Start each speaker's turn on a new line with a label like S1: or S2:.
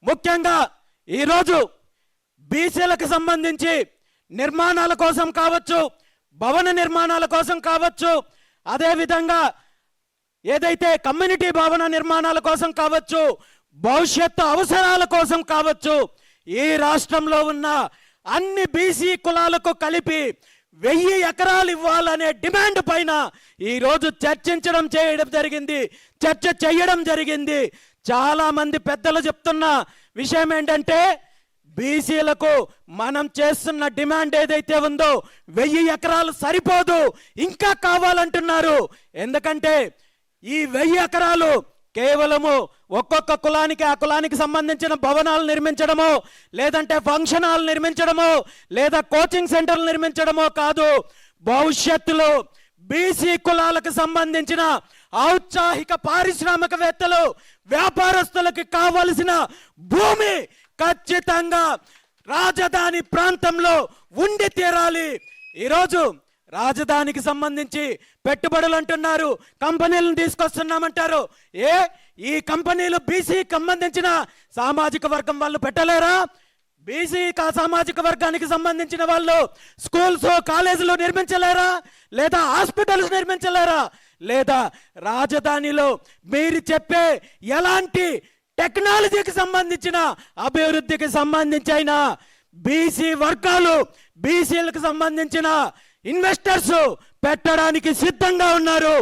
S1: ముఖ్యంగా ఈరోజు బీసీలకు సంబంధించి నిర్మాణాల కోసం కావచ్చు, భవన నిర్మాణాల కోసం కావచ్చు, అదేవిధంగా ఏదైతే కమ్యూనిటీ భవన నిర్మాణాల కోసం కావచ్చు, భవిష్యత్తు అవసరాల కోసం కావచ్చు, ఈ రాష్ట్రంలో ఉన్న అన్ని బీసీ కులాలకు కలిపి 1000 ఎకరాలు ఇవ్వాలనే డిమాండ్ పైన ఈరోజు చర్చ చేయడం జరిగింది. చాలా మంది పెద్దలు చెప్తున్న విషయం ఏంటంటే, బీసీలకు మనం చేస్తున్న డిమాండ్ ఏదైతే ఉందో 1000 ఎకరాలు సరిపోదు, ఇంకా కావాలంటున్నారు. ఎందుకంటే ఈ 1000 ఎకరాలు కేవలము ఒక్కొక్క కులానికి ఆ కులానికి సంబంధించిన భవనాలు నిర్మించడమో, లేదంటే ఫంక్షన్ హాల్ నిర్మించడమో, లేదా కోచింగ్ సెంటర్లు నిర్మించడమో కాదు. భవిష్యత్తులో బీసీ కులాలకు సంబంధించిన ఔత్సాహిక పారిశ్రామికవేత్తలు, వ్యాపారస్తులకు కావలసిన భూమి ఖచ్చితంగా రాజధాని ప్రాంతంలో ఉండి తీరాలి. ఈరోజు రాజధానికి సంబంధించి పెట్టుబడులు అంటున్నారు, కంపెనీలను తీసుకొస్తున్నామంటారు. ఈ కంపెనీలు బీసీకి సంబంధించిన సామాజిక వర్గం వాళ్ళు పెట్టలేరా? బీసీ సామాజిక వర్గానికి సంబంధించిన వాళ్ళు స్కూల్స్, కాలేజీలు నిర్మించలేరా? లేదా హాస్పిటల్స్ నిర్మించలేరా? లేదా రాజధానిలో మీరు చెప్పే ఎలాంటి టెక్నాలజీకి సంబంధించిన అభివృద్ధికి సంబంధించిన బీసీ వర్గాలు, బీసీలకు సంబంధించిన ఇన్వెస్టర్స్ పెట్టడానికి సిద్ధంగా ఉన్నారు.